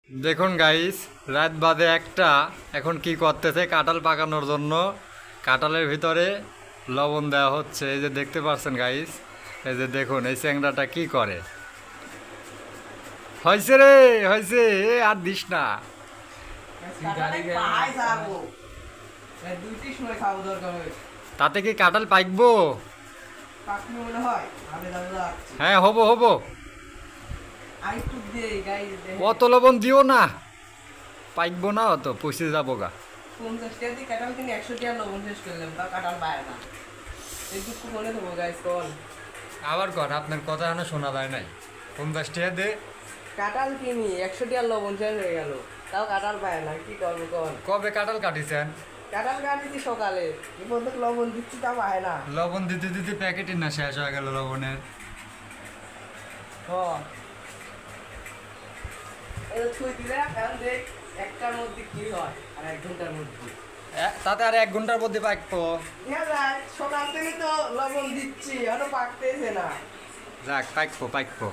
দেখুন গাইস, রাত বাদে একটা। এখন কি করতেছে, কাঁঠাল পাকানোর জন্য কাঁঠালের ভিতরে লবণ দেওয়া হচ্ছে। এই যে দেখতে পাচ্ছেন গাইস, এই যে দেখুন এই চ্যাংড়াটা কি করে। হয়েছে রে, হয়েছে, এ আর দিস না। তাতে কি কাঁঠাল পাকবো? হ্যাঁ, হবো হবো। অত লবণ দিও না, পাকবো না, অত পচে যাবো গা। 50 টাকা দিয়ে কাঁঠাল কিনে 100 টাকা লবণ শেষ করলাম, তা কাঁঠাল পায় না। এই দুঃখ মনে দেবো গাইস কল। আবার কর, আপনার কথা এখনো শোনা যায় নাই। 50 টাকা দে। কাঁঠাল কিনি 100 টাকা লবণ শেষ হয়ে গেল, তাও কাঁঠাল পায় না, কি করবো কল। কবে কাঁঠাল কাটিছেন? কাঁঠাল কাটিছি সকালে, এই পর্যন্ত লবণ দিচ্ছি তা পায় না। লবণ দিতে দিতে প্যাকেটই না শেষ হয়ে গেল লবণের। এই থুই দিলে এখন দেখ একটার মধ্যে কি হয় আর 1 ঘন্টার মধ্যে। তাতে আর 1 ঘন্টার মধ্যে পাকবো। দেখা যায় সকাল থেকে তো লবণ দিচ্ছি, এখনো পাকতেছে না। যাক, পাকবো পাকবো।